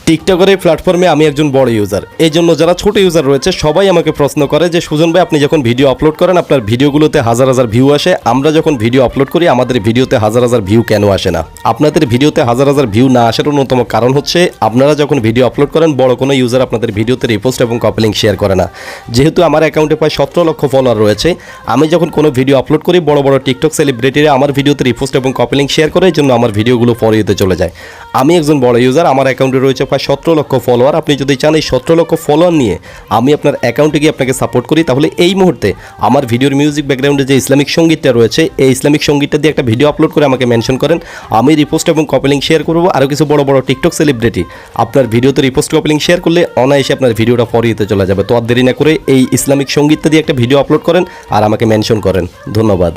টিকটকের এই প্ল্যাটফর্মে আমি একজন বড় ইউজার, এই জন্য যারা ছোট ইউজার রয়েছে সবাই আমাকে প্রশ্ন করে যে সুজন ভাই আপনি যখন ভিডিও আপলোড করেন আপনার ভিডিওগুলোতে হাজার হাজার ভিউ আসে, আমরা যখন ভিডিও আপলোড করি আমাদের ভিডিওতে হাজার হাজার ভিউ কেন আসে না? আপনাদের ভিডিওতে হাজার হাজার ভিউ না আসার অন্যতম কারণ হচ্ছে আপনারা যখন ভিডিও আপলোড করেন বড় কোনো ইউজার আপনাদের ভিডিওতে রিপোস্ট এবং কপি লিংক শেয়ার করে না। যেহেতু আমার অ্যাকাউন্টে প্রায় 17 লক্ষ ফলোয়ার রয়েছে, আমি যখন কোনো ভিডিও আপলোড করি বড় বড় টিকটক সেলিব্রিটিরা আমার ভিডিওতে রিপোস্ট এবং কপি লিংক শেয়ার করে, এই জন্য আমার ভিডিওগুলো ফর ইউতে চলে যায়। আমি একজন বড় ইউজার, আমার অ্যাকাউন্টে রয়েছে প্রায় 17 লক্ষ ফলোয়ার। আপনি যদি চান এই 17 লক্ষ ফলোয়ার নিয়ে আমি আপনার অ্যাকাউন্টে গিয়ে আপনাকে সাপোর্ট করি, তাহলে এই মুহূর্তে আমার ভিডিওর মিউজিক ব্যাকগ্রাউন্ডে যে ইসলামিক সঙ্গীতটা রয়েছে এই ইসলামিক সঙ্গীতটা দিয়ে একটা ভিডিও আপলোড করে আমাকে মেনশন করেন, আমি রিপোস্ট এবং কপি লিংক শেয়ার করবো। আরও কিছু বড় বড় টিকটক সেলিব্রিটি আপনার ভিডিওতে রিপোস্ট কপি লিংক শেয়ার করলে অনায়াসে আপনার ভিডিওটা ফর ইউতে চলে যাবে। তো আর দেরি না করে এই ইসলামিক সঙ্গীতটা দিয়ে একটা ভিডিও আপলোড করেন আর আমাকে মেনশন করেন। ধন্যবাদ।